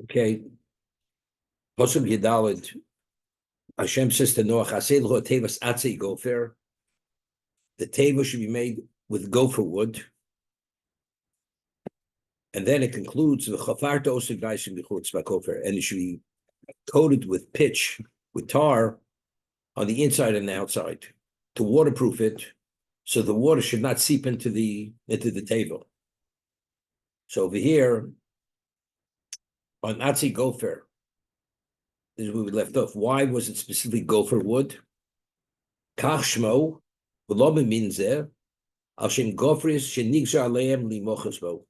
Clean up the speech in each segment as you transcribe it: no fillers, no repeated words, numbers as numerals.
Okay. Pasuk Yedalid. Hashem says to Noach, "Aseh l'ho tevas atzei gofer." The teva should be made with gopher wood, and then it concludes the chafarta osig gaisim b'chutz b'gofer, and it should be coated with pitch, with tar, on the inside and the outside to waterproof it, so the water should not seep into the teva. So over here on atzei gofer, this is where we left off. Why was it specifically gopher wood? Kach shmo, v'lo b'minzeh, al shem gofris shenigzar aleim limochas bo.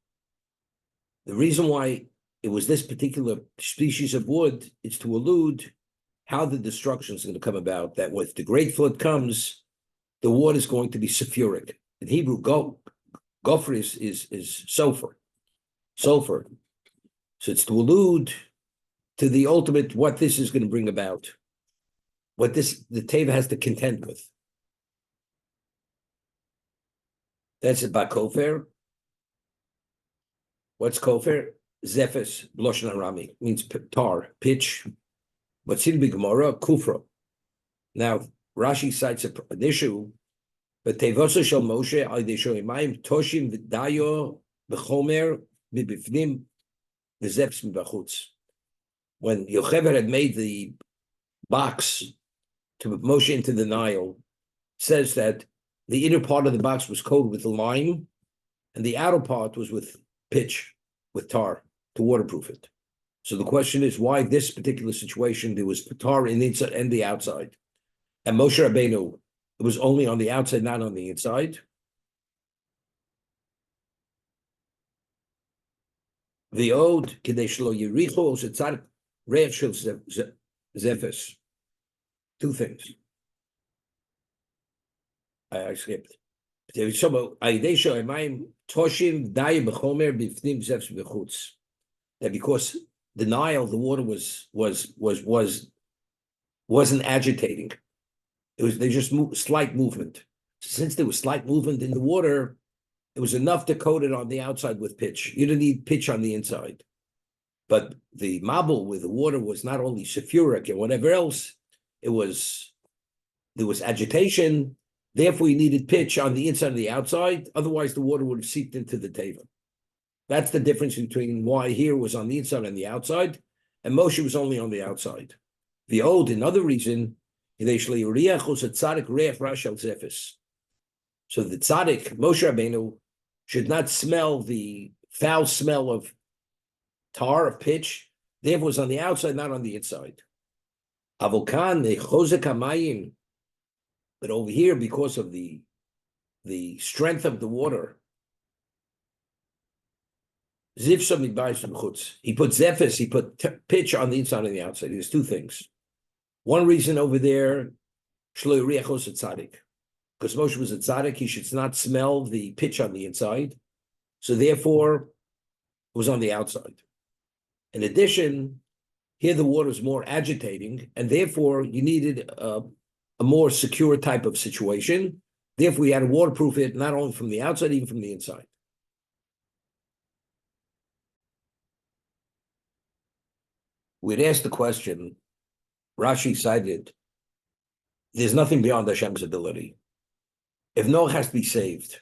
The reason why it was this particular species of wood is to allude how the destruction is going to come about, that if the great flood comes, the water is going to be sulfuric. In Hebrew, gopher is sulfur. So it's to allude to the ultimate, what this is going to bring about, what the Teivah has to contend with. That's about kofer. What's kofer? Zephys, Loshen Arami, means tar, pitch. What's in the Gemara? Kufra. Now, Rashi cites an issue, but Teivah shel Moshe al yedei mayim toshim v'dayo v'chomer mibifnim v'zefs mibachutz. When Yocheved had made the box to put Moshe into the Nile, says that the inner part of the box was coated with lime, and the outer part was with pitch, with tar, to waterproof it. So the question is, why this particular situation, there was tar in the inside and the outside. And Moshe Rabbeinu, it was only on the outside, not on the inside. The ode, Kidei Shlo Yericho, Zetzadik, Re'ev Shel Zephys. Two things. I skipped. That because the Nile, the water wasn't agitating. They just slight movement. Since there was slight movement in the water, it was enough to coat it on the outside with pitch. You didn't need pitch on the inside. But the mabul with the water was not only sulfuric and whatever else, there was agitation. Therefore, you needed pitch on the inside and the outside. Otherwise, the water would have seeped into the Teivah. That's the difference between why here was on the inside and the outside, and Moshe was only on the outside. The old, another reason, so the tzaddik, Moshe Rabbeinu, should not smell the foul smell of tar, of pitch. Therefore, it was on the outside, not on the inside. Avokan, but over here, because of the strength of the water, he put zephys, he put pitch on the inside and the outside. There's two things. One reason over there, because Moshe was a tzaddik, he should not smell the pitch on the inside. So therefore, it was on the outside. In addition, here the water is more agitating, and therefore you needed a more secure type of situation. Therefore, we had to waterproof it, not only from the outside, even from the inside. We'd asked the question, Rashi cited, there's nothing beyond Hashem's ability. If Noah has to be saved,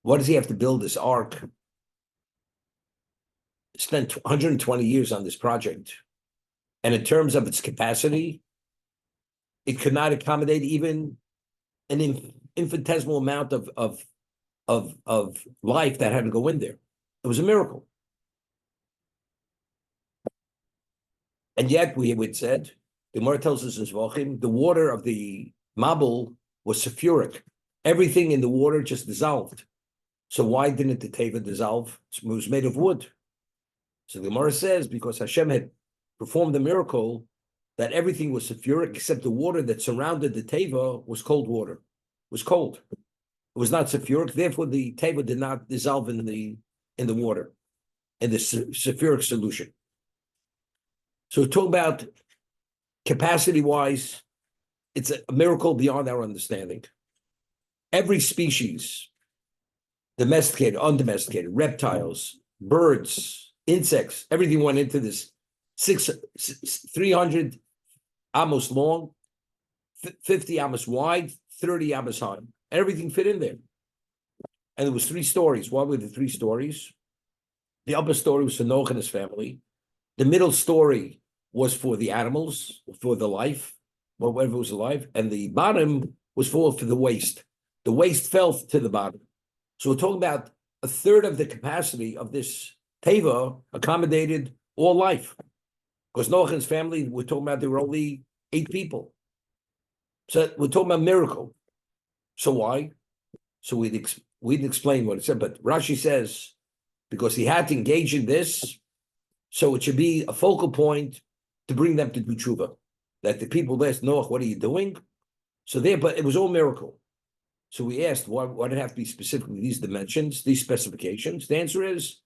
what does he have to build this ark? Spent 120 years on this project. And in terms of its capacity, it could not accommodate even an infinitesimal amount of life that had to go in there. It was a miracle. And yet, we had said, the Gemara tells us in Zvachim, the water of the Mabul was sulfuric. Everything in the water just dissolved. So why didn't the Teivah dissolve? It was made of wood. So the Gemara says, because Hashem had performed the miracle, that everything was sulfuric except the water that surrounded the Teivah was cold water. It was cold. It was not sulfuric. Therefore, the Teivah did not dissolve in the water, in the sulfuric solution. So talk about capacity-wise, it's a miracle beyond our understanding. Every species, domesticated, undomesticated, reptiles, birds, insects, everything went into this 300 amos long, 50 amos wide, 30 amos high. Everything fit in there. And there was 3 stories. What were the 3 stories? The upper story was for Noach and his family. The middle story was for the animals, for the life, whatever was alive. And the bottom was for the waste. The waste fell to the bottom. So we're talking about a third of the capacity of this Teivah accommodated all life. Because Noach and his family, we're talking about there were only 8 people. So we're talking about miracle. So why? So we didn't explain what it said, but Rashi says, because he had to engage in this, so it should be a focal point to bring them to do tshuva. That the people asked Noach, what are you doing? So there, but it was all miracle. So we asked, why did it have to be specifically these dimensions, these specifications? The answer is,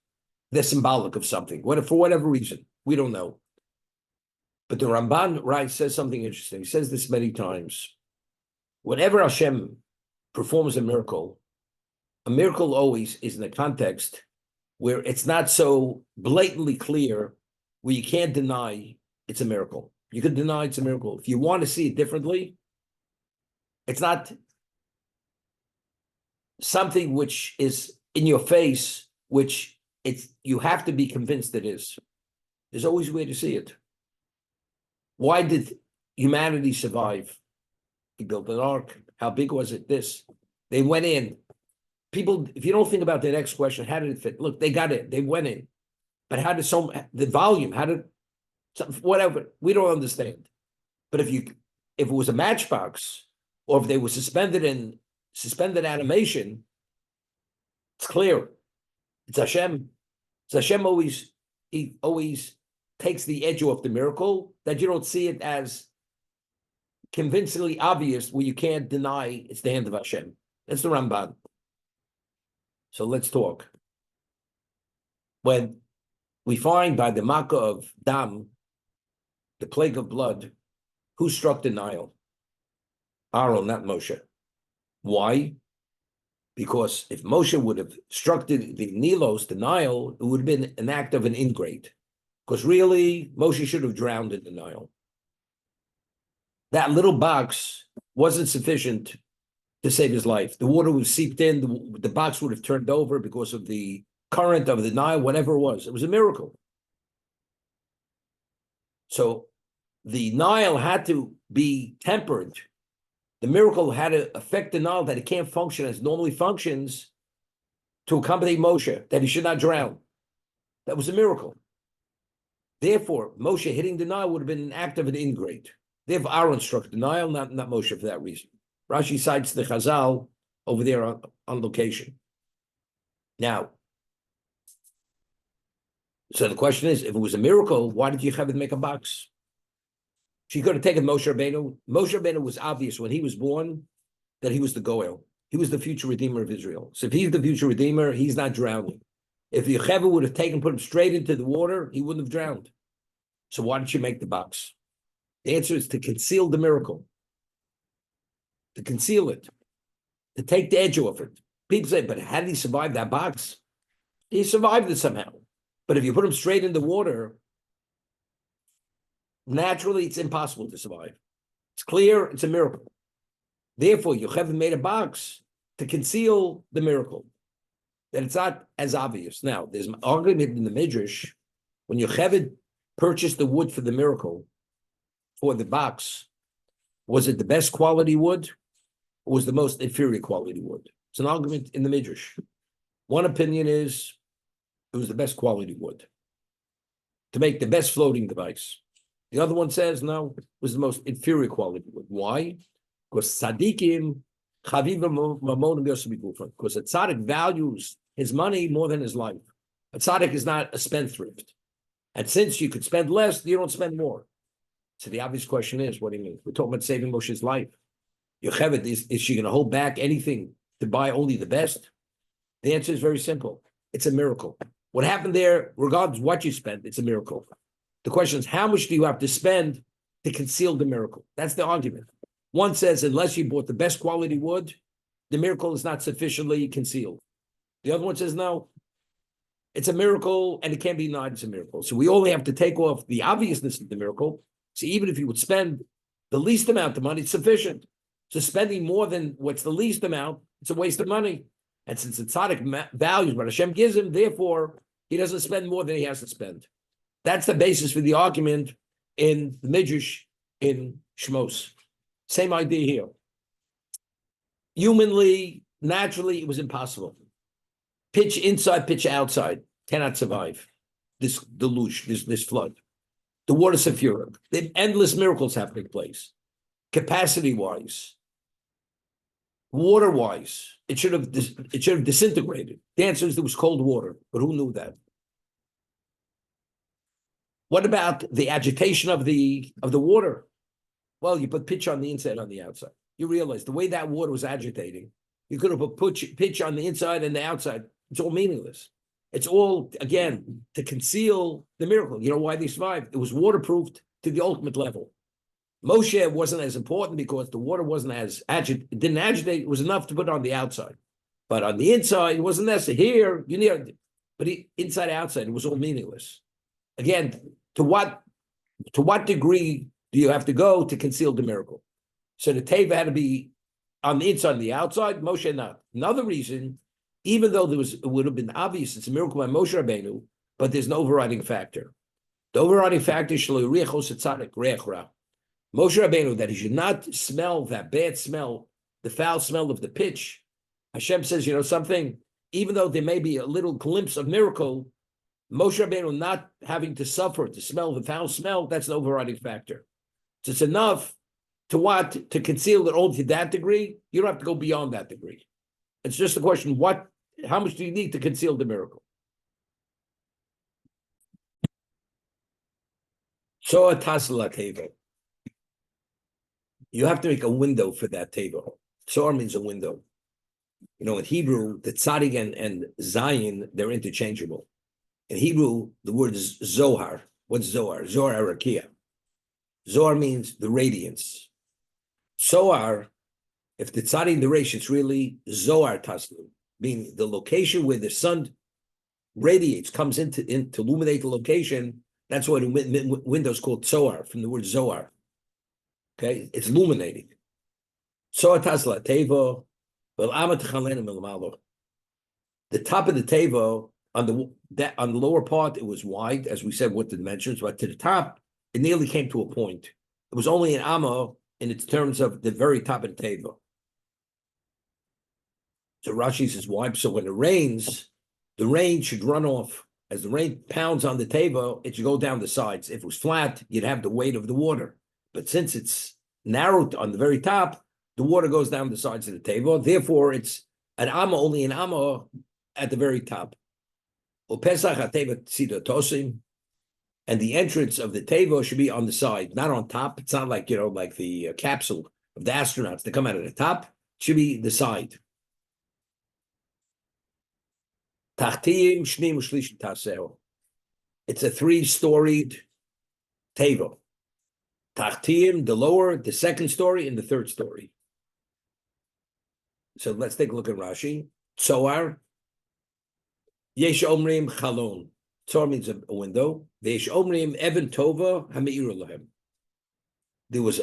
they're symbolic of something, for whatever reason. We don't know. But the Ramban says something interesting. He says this many times. Whenever Hashem performs a miracle always is in a context where it's not so blatantly clear, where you can't deny it's a miracle. You can deny it's a miracle. If you want to see it differently, it's not something which is in your face, which you have to be convinced it is. There's always a way to see it. Why did humanity survive? He built an ark. How big was it? This. They went in. People, if you don't think about the next question, how did it fit? Look, they got it. They went in. But how did the volume, whatever, we don't understand. But if it was a matchbox, or if they were suspended animation, it's clear. It's Hashem. It's Hashem always takes the edge off the miracle, that you don't see it as convincingly obvious where you can't deny it's the hand of Hashem. That's the Ramban. So let's talk. When we find by the Makkah of Dam, the plague of blood, who struck the Nile? Aaron, not Moshe. Why? Because if Moshe would have struck the Nilos, the Nile, it would have been an act of an ingrate. Because really, Moshe should have drowned in the Nile. That little box wasn't sufficient to save his life. The water was seeped in, the box would have turned over because of the current of the Nile, whatever it was. It was a miracle. So the Nile had to be tempered. The miracle had to affect the Nile that it can't function as it normally functions to accommodate Moshe, that he should not drown. That was a miracle. Therefore, Moshe hitting the Nile would have been an act of an ingrate. Therefore, Aaron struck the Nile, not Moshe for that reason. Rashi cites the Chazal over there on location. Now, so the question is, if it was a miracle, why did Yocheved make a box? She could have taken Moshe Rabbeinu. Moshe Rabbeinu was obvious when he was born that he was the Goel. He was the future redeemer of Israel. So if he's the future redeemer, he's not drowning. If Yocheved would have put him straight into the water, he wouldn't have drowned. So why did she make the box? The answer is to conceal the miracle. To conceal it. To take the edge off it. People say, but how did he survive that box? He survived it somehow. But if you put him straight in the water, naturally it's impossible to survive. It's clear, it's a miracle. Therefore, Yocheved made a box to conceal the miracle. That it's not as obvious. Now, there's an argument in the Midrash, when Yocheved purchased the wood for the miracle, for the box, was it the best quality wood, or was the most inferior quality wood? It's an argument in the Midrash. One opinion is it was the best quality wood to make the best floating device. The other one says, no, it was the most inferior quality wood. Why? Because tzaddikim, because a tzaddik values his money more than his life. A tzaddik is not a spendthrift. And since you could spend less, you don't spend more. So the obvious question is, what do you mean? We're talking about saving Moshe's life. Yocheved, is she going to hold back anything to buy only the best? The answer is very simple. It's a miracle. What happened there, regardless of what you spent, it's a miracle. The question is, how much do you have to spend to conceal the miracle? That's the argument. One says, unless you bought the best quality wood, the miracle is not sufficiently concealed. The other one says, no. it's a miracle, and it can't be denied it's a miracle. So we only have to take off the obviousness of the miracle. So even if you would spend the least amount of money, it's sufficient. So spending more than what's the least amount, it's a waste of money. And since the tzaddik values what Hashem gives him, therefore, he doesn't spend more than he has to spend. That's the basis for the argument in the Midrash in Shmos. Same idea here. Humanly, naturally, it was impossible. Pitch inside, pitch outside. Cannot survive this deluge, this flood. The water sulfuric. The endless miracles happening place. Capacity-wise, water-wise, it should have disintegrated. The answer is there was cold water, but who knew that? What about the agitation of the water? Well, you put pitch on the inside, on the outside. You realize the way that water was agitating, you could have put pitch on the inside and the outside. It's all meaningless. It's all, again, to conceal the miracle. You know why they survived? It was waterproofed to the ultimate level. Moshe wasn't as important because the water wasn't as it didn't agitate. It was enough to put on the outside. But on the inside, it wasn't necessary. Here, you need, but inside, outside, it was all meaningless. Again, to what degree do you have to go to conceal the miracle? So the Teivah had to be on the inside and the outside, Moshe not. Another reason, even though it would have been obvious it's a miracle by Moshe Rabbeinu, but there's an overriding factor. The overriding factor is Moshe Rabbeinu, that he should not smell that bad smell, the foul smell of the pitch. Hashem says, you know something, even though there may be a little glimpse of miracle, Moshe Rabbeinu not having to suffer to smell the foul smell, that's an overriding factor. So it's enough to what? To conceal it only to that degree. You don't have to go beyond that degree. It's just a question, how much do you need to conceal the miracle? So a tasla Teivah. You have to make a window for that Teivah. Sor means a window. You know, in Hebrew, the tzaddik and zayin, they're interchangeable. In Hebrew, the word is zohar. What's zohar? Zohar arakia. Zohar means the radiance. Sohar, if the tzaddik and the resh, it's really zohar taslu, meaning the location where the sun radiates, comes in to illuminate the location. That's why the window is called zohar, from the word zohar. Okay, it's illuminating. Sohar tasla Teivah. The top of the Teivah, on the lower part, it was wide, as we said, what the dimensions, but to the top, it nearly came to a point. It was only an amma in its terms of the very top of the Teivah. So Rashi says, why? So when it rains, the rain should run off. As the rain pounds on the Teivah, it should go down the sides. If it was flat, you'd have the weight of the water. But since it's narrowed on the very top, the water goes down the sides of the Teivah. Therefore, it's an amma, only an amma at the very top. And the entrance of the Teivah should be on the side, not on top. It's not like, like the capsule of the astronauts. They come out of the top. It should be the side. It's a 3-storied Teivah. Tachtiyim, the lower, the second story, and the third story. So let's take a look at Rashi. Tzoar. Yesh omrim chalon. Tzoar means a window. Yesh omrim even tova ha'meir lahem. There was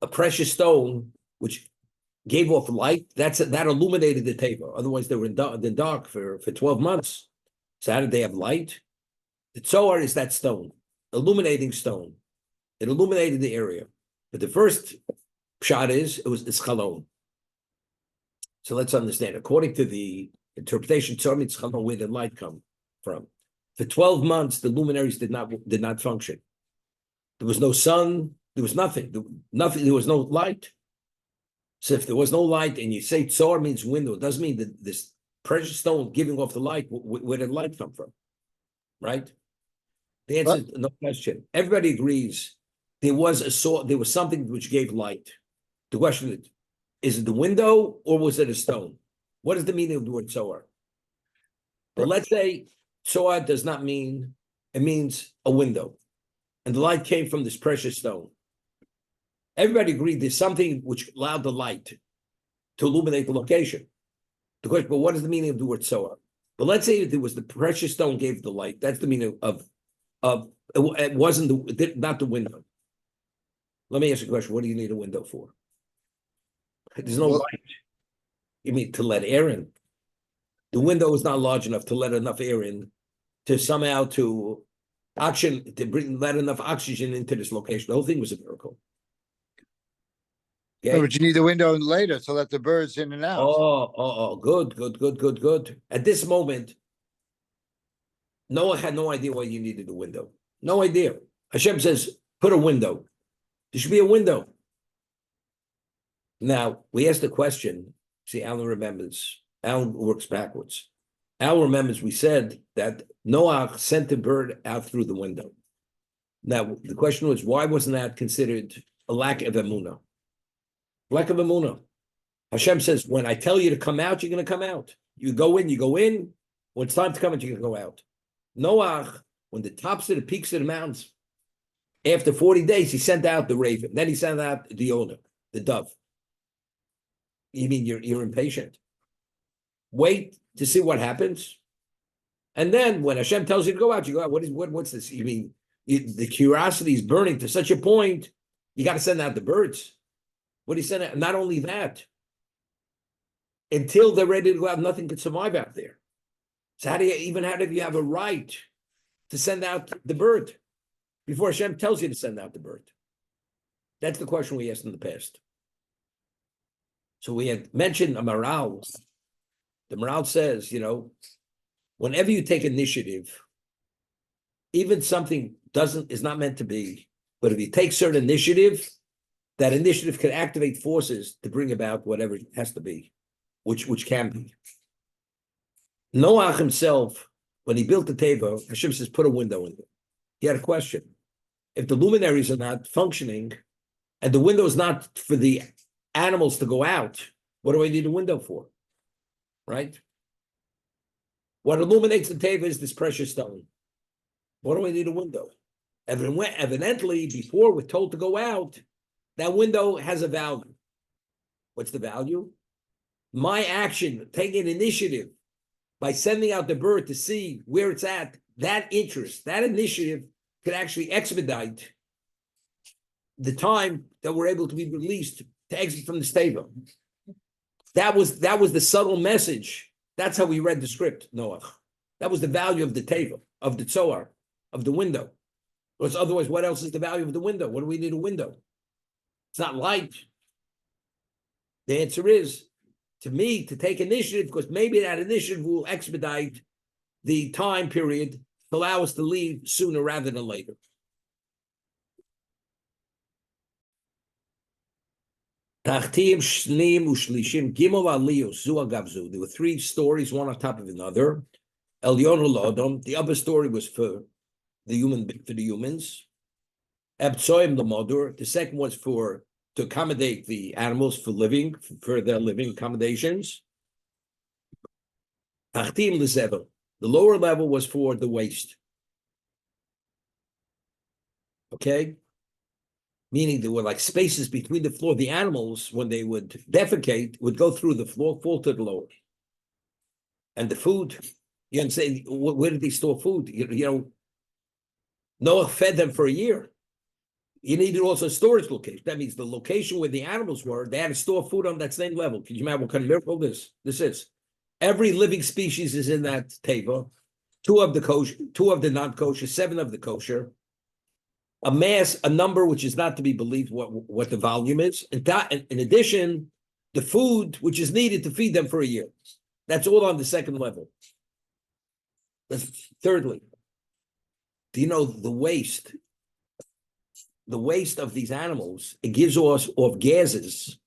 a precious stone which gave off light. That illuminated the Teivah. Otherwise, they were in the dark for 12 months. So how did they have light? The Tzoar is that stone, illuminating stone. It illuminated the area. But the first shot it's chalon. So let's understand. According to the interpretation, Tzoar means chalon, where the light come from. For 12 months, the luminaries did not function. There was no sun. There was nothing. There was no light. So if there was no light, and you say Tzoar means window, it doesn't mean that this precious stone giving off the light. Where did the light come from? Right? The answer is no question. Everybody agrees there was something which gave light. The question is it the window or was it a stone? What is the meaning of the word Tzoar? But let's say Tzoar does not mean, it means a window. And the light came from this precious stone. Everybody agreed there's something which allowed the light to illuminate the location. The question, but what is the meaning of the word Tzoar? But let's say there was the precious stone gave the light. That's the meaning of it wasn't not the window. Let me ask you a question. What do you need a window for? There's no light. You mean to let air in? The window is not large enough to let enough air in to somehow to let enough oxygen into this location. The whole thing was a miracle. Okay? But you need the window later to let the birds in and out. Good. At this moment, Noah had no idea why you needed a window. No idea. Hashem says, put a window. There should be a window. Now, we asked the question. See, Alan remembers. Alan works backwards. Alan remembers we said that Noah sent the bird out through the window. Now, the question was, why wasn't that considered a lack of emunah? Lack of emunah. Hashem says, when I tell you to come out, you're going to come out. You go in. When it's time to come out, you're going to go out. Noah, when the tops of the peaks of the mountains, after 40 days, he sent out the raven. Then he sent out the owner, the dove. You mean you're impatient? Wait to see what happens. And then when Hashem tells you to go out, you go out. What's this? You mean the curiosity is burning to such a point, you got to send out the birds. What do you send out? Not only that, until they're ready to go out, nothing can survive out there. So how do you have a right to send out the bird before Hashem tells you to send out the bird? That's the question we asked in the past. So we had mentioned a Maral. The Maral says, whenever you take initiative, even something is not meant to be, but if you take certain initiative, that initiative can activate forces to bring about whatever it has to be, which can be. Noah himself, when he built the Teivah, Hashem says, put a window in there. He had a question. If the luminaries are not functioning and the window is not for the animals to go out, what do I need a window for? Right? What illuminates the Teivah is this precious stone. What do I need a window? Evidently, before we're told to go out, that window has a value. What's the value? My action, taking initiative by sending out the bird to see where it's at, that interest, that initiative could actually expedite the time that we're able to be released to exit from the Teivah. That was the subtle message. That's how we read the script, Noah. That was the value of the Teivah, of the Tzohar, of the window. Because otherwise, what else is the value of the window? What do we need a window? It's not light. The answer is, to me, to take initiative, because maybe that initiative will expedite the time period to allow us to leave sooner rather than later. There were three stories, one on top of another. The upper story was for the humans. The second was to accommodate the animals for their living accommodations. The lower level was for the waste. Okay? Meaning there were like spaces between the floor. The animals, when they would defecate, would go through the floor, fall to the lower. And the food, you understand, where did they store food? Noah fed them for a year. You needed also a storage location. That means the location where the animals were, they had to store food on that same level. Can you imagine what kind of miracle this is? Every living species is in that Teivah. 2 of the kosher, 2 of the non-kosher, 7 of the kosher. A number which is not to be believed what the volume is. And in addition, the food which is needed to feed them for a year. That's all on the second level. That's thirdly. Do you know the waste? The waste of these animals, it gives off gases.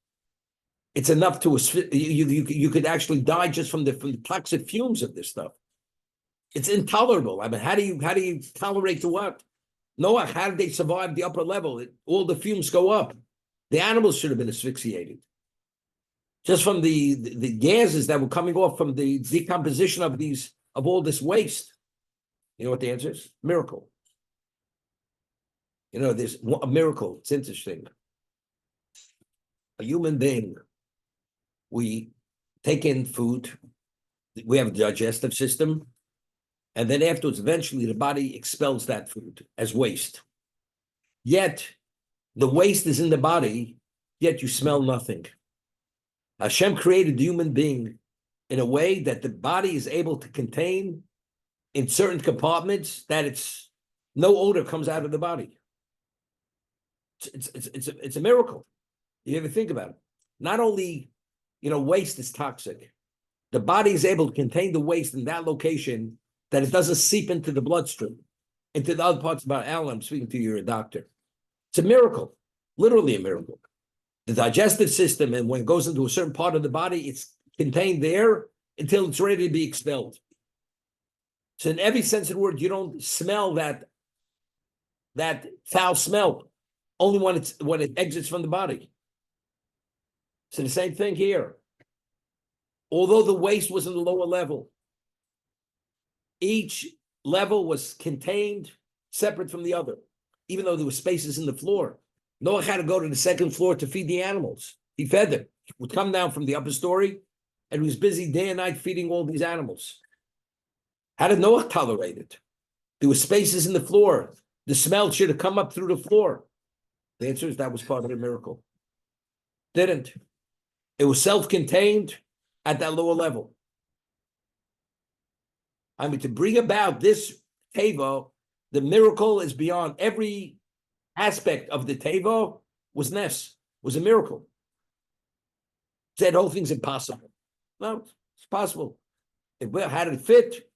It's enough to you could actually die just from the toxic fumes of this stuff. It's intolerable. I mean, how do you tolerate the what? Noah, how did they survive the upper level? All the fumes go up. The animals should have been asphyxiated. Just from the gases that were coming off from the decomposition of all this waste. You know what the answer is? Miracle. There's a miracle. It's interesting. A human being, we take in food, we have a digestive system. And then afterwards, eventually the body expels that food as waste. Yet the waste is in the body, yet you smell nothing. Hashem created the human being in a way that the body is able to contain in certain compartments that it's no odor comes out of the body. It's a miracle. You ever think about it? Not only, waste is toxic. The body is able to contain the waste in that location that it doesn't seep into the bloodstream, into the other parts of our animal. I'm speaking to you, you're a doctor. It's a miracle, literally a miracle. The digestive system, and when it goes into a certain part of the body, it's contained there until it's ready to be expelled. So in every sense of the word, you don't smell that foul smell, only when it exits from the body. So the same thing here. Although the waste was in the lower level, each level was contained separate from the other, even though there were spaces in the floor. Noah had to go to the second floor to feed the animals. He fed them. He would come down from the upper story, and he was busy day and night feeding all these animals. How did Noah tolerate it? There were spaces in the floor. The smell should have come up through the floor. The answer is that was part of the miracle. Didn't. It was self-contained at that lower level. I mean, to bring about this Teivah, the miracle is beyond every aspect of the Teivah was a miracle. Said whole thing's impossible. No, it's possible. How did it fit?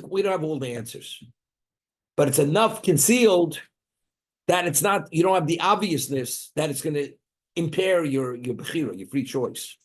We don't have all the answers. But it's enough concealed that it's not, you don't have the obviousness that it's going to impair your bechira, your free choice.